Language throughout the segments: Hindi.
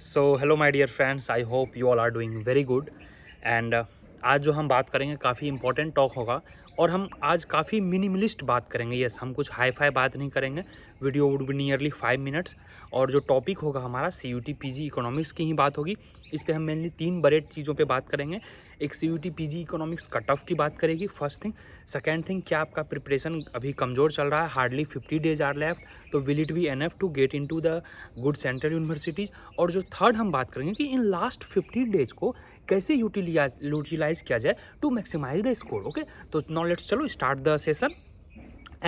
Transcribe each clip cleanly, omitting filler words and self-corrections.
So hello my dear friends, I hope you all are doing very good. And आज जो हम बात करेंगे काफ़ी इंपॉर्टेंट टॉक होगा और हम आज काफ़ी मिनिमलिस्ट बात करेंगे। यस, हम कुछ हाई फाई बात नहीं करेंगे। Video would be nearly 5 minutes और जो टॉपिक होगा हमारा CUT PG इकोनॉमिक्स की ही बात होगी। इस पे हम मेनली 3 बड़े चीज़ों पे बात करेंगे। एक CUT PG economics cut off की बात करेगी, फर्स्ट थिंग। सेकेंड थिंग, क्या आपका प्रिपरेशन अभी कमज़ोर चल रहा है, हार्डली 50 डेज आर लेफ्ट, तो will it be enough to get into the good central universities. और जो थर्ड हम बात करेंगे कि इन लास्ट 15 डेज को कैसे यूटिलाइज किया जाए to maximise the score. Okay, तो नाउ लेट्स चलो start the session.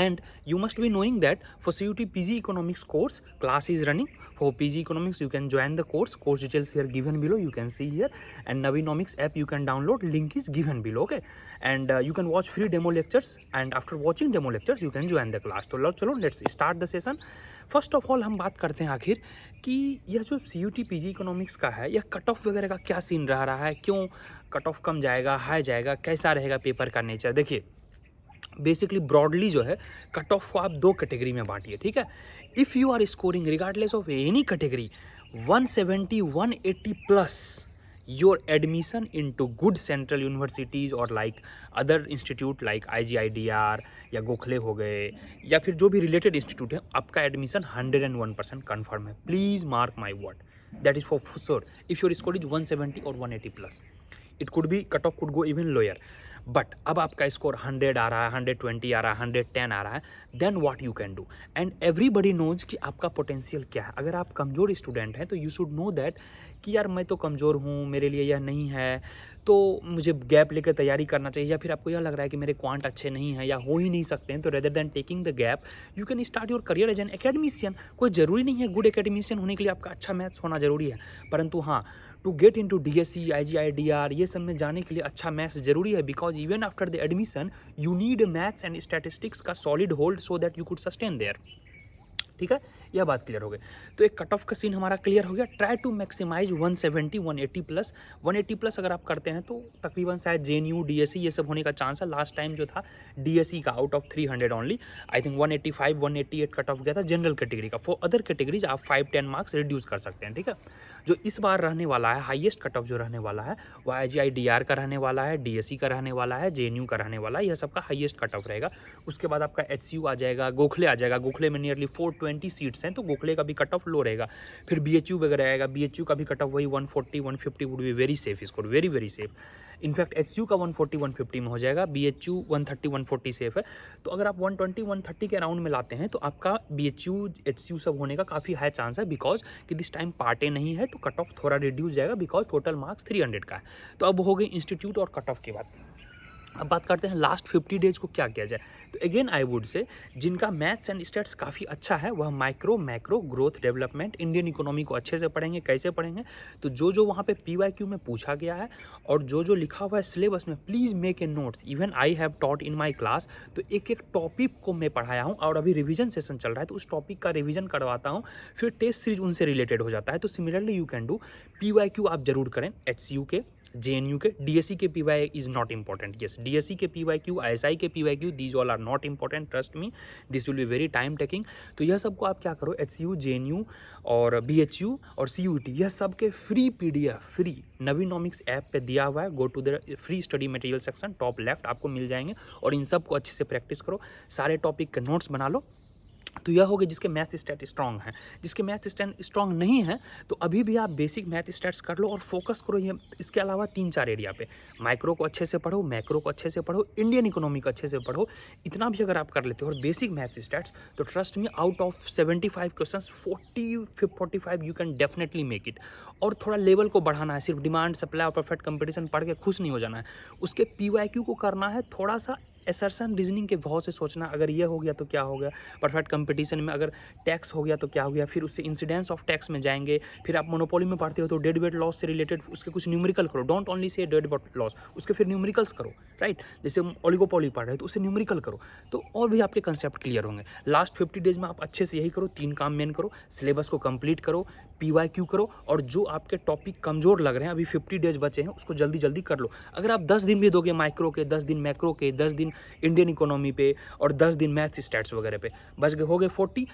And you must be knowing that for CUT PG Economics course, class is running. For PG Economics, you can join the course. Course details here given below. You can see here. And Navinomics app you can download. Link is given below. Okay. And you can watch free demo lectures. And after watching demo lectures, you can join the class. तो चलो let's start the session. First of all हम बात करते हैं आखिर कि यह जो CUT PG इकोनॉमिक्स का है, यह कट ऑफ वगैरह का क्या सीन रहा है, क्यों कट ऑफ कम जाएगा, हाई जाएगा, कैसा रहेगा पेपर का नेचर। देखिए, बेसिकली ब्रॉडली जो है कट ऑफ को आप 2 कैटेगरी में बांटिए, ठीक है। If you are scoring regardless of any category 170 180 plus, your admission into good central universities और like other institute like IGIDR या गोखले हो गए या फिर जो भी रिलेटेड इंस्टीट्यूट है, आपका एडमिशन 101% कन्फर्म है। Please mark my word, that is for sure. If your score is 170 और 180 plus, it could be cut off could go even lower. But अब आपका स्कोर 100 आ रहा है, 120 आ रहा है, 110 आ रहा है, then what you can do. And everybody knows कि आपका पोटेंशियल क्या है। अगर आप कमज़ोर स्टूडेंट हैं तो यू शुड नो दैट कि यार मैं तो कमज़ोर हूँ, मेरे लिए यह नहीं है, तो मुझे गैप लेकर तैयारी करना चाहिए। या फिर आपको यह लग रहा है कि मेरे क्वांट अच्छे नहीं हैं या हो ही नहीं सकते हैं, तो rather than taking the gap you can start your career as an academician. कोई ज़रूरी नहीं है गुड एकेडमिशियन होने के लिए आपका अच्छा मैथ्स होना ज़रूरी है, परंतु हाँ, to get in to DSE IGIDR ये सब में जाने के लिए अच्छा मैथ्स जरूरी है। Because even after the admission you need maths and statistics का solid hold so that you could sustain there. ठीक है, यह बात क्लियर हो गई। तो एक कट ऑफ का सीन हमारा क्लियर हो गया। Try to maximise 170 180 plus. 180 plus अगर आप करते हैं तो तकरीबन शायद JNU DSE ये सब होने का चांस है। लास्ट टाइम जो था DSE का out of 300 only, I think 185 188 cut off गया था जनरल कैटेगरी का। फॉर अदर कैटेगरीज आप 5-10 मार्क्स रिड्यूस कर सकते हैं। ठीक है, जो इस बार रहने वाला है हाईएस्ट कट ऑफ जो रहने वाला है वह IGIDR का रहने वाला है, DSE का रहने वाला है, JNU का रहने वाला है। यह सबका हाईएस्ट कट ऑफ रहेगा। उसके बाद आपका HCU आ जाएगा, गोखले आ जाएगा। गोखले में नियरली 420 सीट्स हैं, तो गोखले का भी कट ऑफ लो रहेगा। फिर BHU वगैरह आएगा, BHU का भी कट ऑफ वही 140 150 would be very safe score, very very safe. In fact HCU का 140 150 में हो जाएगा, BHU 130 140 सेफ है। तो अगर आप 120 130 के अराउंड में लाते हैं तो आपका BHU HCU सब होने का काफ़ी हाई चांस है। बिकॉज कि दिस टाइम पार्टे नहीं है तो कट ऑफ थोड़ा रिड्यूस जाएगा, बिकॉज टोटल मार्क्स 300 का है। तो अब हो गई इंस्टीट्यूट और कट ऑफ की बात। अब बात करते हैं लास्ट 50 डेज को क्या किया जाए। तो अगेन आई वुड से जिनका मैथ्स एंड स्टैट्स काफ़ी अच्छा है वह micro macro growth development Indian economy को अच्छे से पढ़ेंगे। कैसे पढ़ेंगे, तो जो वहाँ पे PYQ में पूछा गया है और जो लिखा हुआ है सिलेबस में, please make a notes. Even I have taught in my class, तो एक एक टॉपिक को मैं पढ़ाया हूँ और अभी रिविजन सेशन चल रहा है तो उस टॉपिक का रिविजन करवाता हूँ, फिर टेस्ट सीरीज उनसे रिलेटेड हो जाता है। तो similarly you can do. PYQ आप जरूर करें HCU के, JNU के। DSE के PY is not important. Yes, DSE के PYQ, ISI के PYQ, these all are not important, trust me, this will be very time taking. तो यह सबको आप क्या करो, HCU JNU और BHU और CUT यह सब के free PDF free Naveenomics app पे दिया हुआ है। Go to the free study material section, top left आपको मिल जाएंगे और इन सब को अच्छे से प्रैक्टिस करो। सारे टॉपिक के नोट्स बना लो। तो यह हो गया जिसके मैथ स्टैट स्ट्रॉन्ग है। जिसके मैथ स्टैट स्ट्रॉन्ग नहीं है तो अभी भी आप बेसिक मैथ स्टैट्स कर लो और फोकस करो ये। इसके अलावा 3-4 एरिया पे, माइक्रो को अच्छे से पढ़ो, मैक्रो को अच्छे से पढ़ो, इंडियन इकोनॉमी को अच्छे से पढ़ो। इतना भी अगर आप कर लेते हो और बेसिक मैथ स्टैट्स, तो trust me out of 75 questions 45 you can definitely make it. और थोड़ा लेवल को बढ़ाना है, सिर्फ डिमांड सप्लाई और परफेक्ट कंपटीशन पढ़ के खुश नहीं हो जाना है। उसके PYQ को करना है थोड़ा सा असर्शन रीजनिंग के भाव से सोचना। अगर ये हो गया तो क्या हो गया, परफेक्ट कंपटीशन में अगर टैक्स हो गया तो क्या हो गया, फिर उससे इंसिडेंस ऑफ टैक्स में जाएंगे। फिर आप मोनोपोली में पढ़ते हो तो डेड वेट लॉस से रिलेटेड उसके कुछ न्यूमेरिकल करो। Don't only say dead weight loss, उसके फिर न्यूमेरिकल्स करो, राइट। जैसे ओलिगोपोली पढ़ रहे हो तो उससे न्यूमेरिकल करो, तो और भी आपके कंसेप्ट क्लियर होंगे। लास्ट 50 डेज में आप अच्छे से यही करो, 3 काम मेन करो। सिलेबस को कंप्लीट करो, PYQ करो, और जो आपके टॉपिक कमज़ोर लग रहे हैं, अभी 50 डेज बचे हैं, उसको जल्दी जल्दी कर लो। अगर आप 10 दिन भी दोगे माइक्रो के, 10 दिन मैक्रो के, 10 दिन इंडियन इकोनॉमी पे और 10 दिन मैथ स्टैट्स वगैरह पे, बच गए हो गए 40,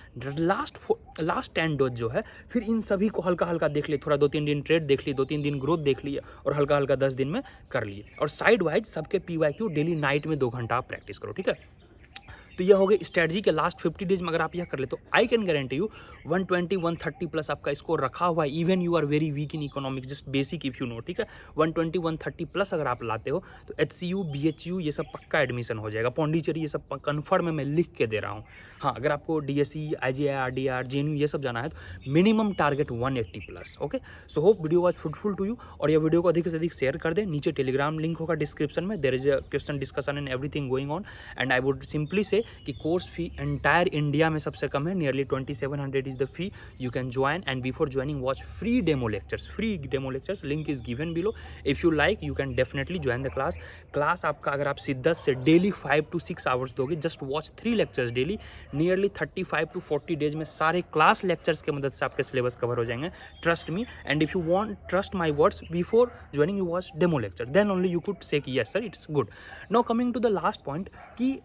लास्ट 10 डोज जो है फिर इन सभी को हल्का हल्का देख लिए, थोड़ा 2-3 दिन ट्रेड देख लिए, 2-3 दिन ग्रोथ देख लिए और हल्का हल्का 10 दिन में कर लिए। और साइड वाइज सबके PYQ डेली नाइट में 2 घंटा आप प्रैक्टिस करो, ठीक है। तो यह हो गई स्ट्रेटजी के लास्ट 50 डेज में अगर आप यह कर ले तो I can guarantee you 120-130 plus आपका स्कोर रखा हुआ है। Even you are very weak in economics, just basic if you know, ठीक है। 120-130 प्लस अगर आप लाते हो तो HCU BHU ये सब पक्का एडमिशन हो जाएगा। पौंडीचेरी ये सब कन्फर्म है, मैं लिख के दे रहा हूँ। हाँ, अगर आपको DSE IGI RDR JNU ये सब जाना है तो minimum target 180 plus. Okay, so hope video was fruitful to you और ये वीडियो को अधिक से अधिक शेयर कर दें। नीचे टेलीग्राम लिंक होगा डिस्क्रिप्शन में, there is a question discussion and everything going on and I would simply say कि कोर्स फी एंटायर इंडिया में सबसे कम है, nearly 2700 is the fee. You can join and before joining watch free demo lectures, link is given below. If you like you can definitely join the class आपका अगर आप शिद्दत से डेली 5 to 6 आवर्स दोगे, just watch 3 lectures daily, nearly 35 to 40 days में सारे क्लास लेक्चर्स की मदद से आपके सिलेबस कवर हो जाएंगे। Trust me, and if you want trust my words, before joining you watch demo lecture, then only you could say कि yes sir it's good. Now coming to the last point कि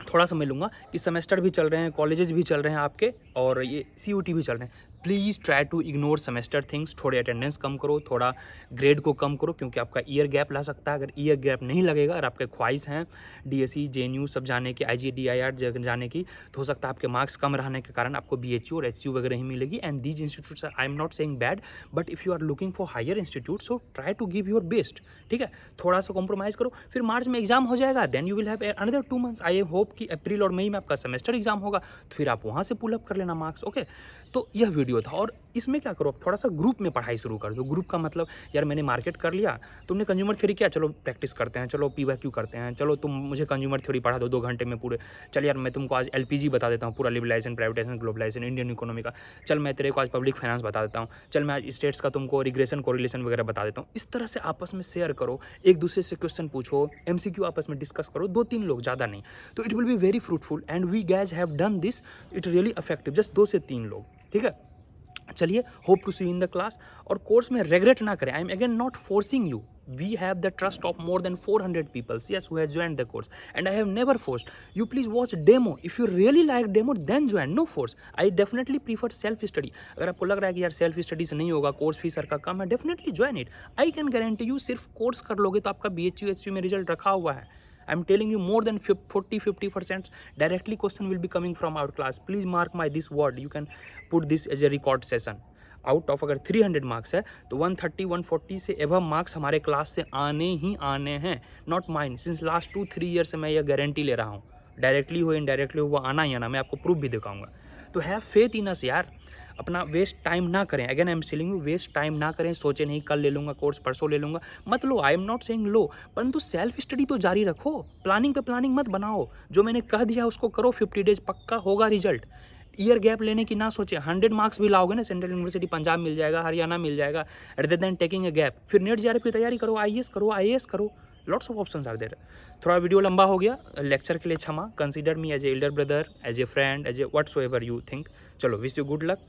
थोड़ा समय लूँगा कि सेमेस्टर भी चल रहे हैं, कॉलेजेस भी चल रहे हैं आपके और ये CUT भी चल रहे हैं। Please try to ignore semester things. थोड़े अटेंडेंस कम करो, थोड़ा ग्रेड को कम करो, क्योंकि आपका ईयर गैप ला सकता है। अगर ईयर गैप नहीं लगेगा और आपके ख्वाहिश हैं DSE JNU सब जाने की, IGDIR जाने की, तो हो सकता है आपके मार्क्स कम रहने के कारण आपको BHU और HCU वगैरह ही मिलेगी। And these institutes I am not saying bad, but if you are looking for higher institute so try to give your best, ठीक है। थोड़ा सा कॉम्प्रोमाइज़ करो, फिर मार्च में एग्जाम हो जाएगा, then you will have another 2 months. I hope कि अप्रैल और मई में आपका सेमेस्टर एग्जाम होगा, तो फिर आप वहाँ से पुल अप कर लेना मार्क्स। ओके, तो यह वीडियो था। और इसमें क्या करो, थोड़ा सा ग्रुप में पढ़ाई शुरू कर दो। ग्रुप का मतलब यार मैंने मार्केट कर लिया, तुमने कंज्यूमर थ्योरी किया, चलो प्रैक्टिस करते हैं, चलो PYQ करते हैं, चलो तुम मुझे कंज्यूमर थ्योरी पढ़ा दो 2 घंटे में पूरे। चल यार मैं तुमको आज LPG बता देता हूँ, पूरा liberalisation, privatisation, globalisation, Indian economy का। चल मैं तेरे को आज पब्लिक फाइनेंस बता देता हूँ। चल मैं आज स्टेट्स का तुमको रिग्रेशन कोरिलेशन वगैरह बता देता हूँ। इस तरह से आपस में शेयर करो, एक दूसरे से क्वेश्चन पूछो, MCQ आपस में डिस्कस करो, 2-3 लोग, ज़्यादा नहीं। तो it will be very fruitful and we guys have done this, it really effective, just 2 से 3 लोग, ठीक है। चलिए, hope to see in the class. और कोर्स में रेग्रेट ना करें, I am again not forcing you. We have the trust of more than 400 people, yes, who has joined the course, and I have never forced you. Please watch demo. If you really like demo, then join. No force. I definitely prefer self study. अगर आपको लग रहा है कि यार सेल्फ स्टडी से नहीं होगा, कोर्स फीस सर का कम है, definitely join it. I can guarantee you सिर्फ कोर्स कर लोगे तो आपका BHU HCU में रिजल्ट रखा हुआ है। I am telling you more than 40-50% directly question will be coming from our class. Please mark my this word. You can put this as a record session. Out of अगर 300 मार्क्स है तो 130-140 से एबव मार्क्स हमारे क्लास से आने ही आने हैं। Not mind, since last 2-3 year से मैं ये गारंटी ले रहा हूँ। डायरेक्टली हो इनडायरेक्टली हो, वो आना ही आना, मैं आपको प्रूफ भी दिखाऊंगा। तो हैव फेथ इन अस यार, अपना वेस्ट टाइम ना करें। Again I am selling you, waste time ना करें। सोचे नहीं कल ले लूँगा कोर्स, परसों ले लूँगा, मत लो। आई एम नॉट सेइंग लो, परंतु सेल्फ स्टडी तो जारी रखो। प्लानिंग पे प्लानिंग मत बनाओ, जो मैंने कह दिया उसको करो। 50 डेज पक्का होगा रिजल्ट। ईयर गैप लेने की ना सोचे। 100 मार्क्स भी लाओगे ना, सेंट्रल यूनिवर्सिटी पंजाब मिल जाएगा, हरियाणा मिल जाएगा, rather than taking a gap. फिर नेट JRF की तैयारी करो, IAS करो, IAS करो, lots of options are there. थोड़ा वीडियो लंबा हो गया, लेक्चर के लिए क्षमा। Consider me as a elder brother, as a friend, as a whatsoever you think. चलो, wish you good luck,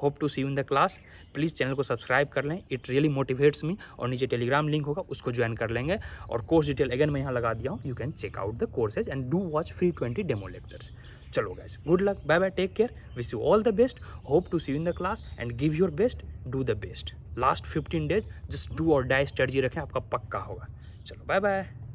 hope to see you in the class. Please channel को सब्सक्राइब कर लें, इट रियली मोटिवेट्स मी। और नीचे टेलीग्राम लिंक होगा, उसको ज्वाइन कर लेंगे। और कोर्स डिटेल अगेन मैं यहाँ लगा दिया हूँ, you can check out the courses and do watch free 20 demo lectures. चलो guys, good luck, bye bye, take care, wish you all the best, hope to see you in the class and give your best, do the best. Last 15 days just do और डाई स्ट्रेटजी रखें, आपका पक्का होगा। चलो बाय बाय।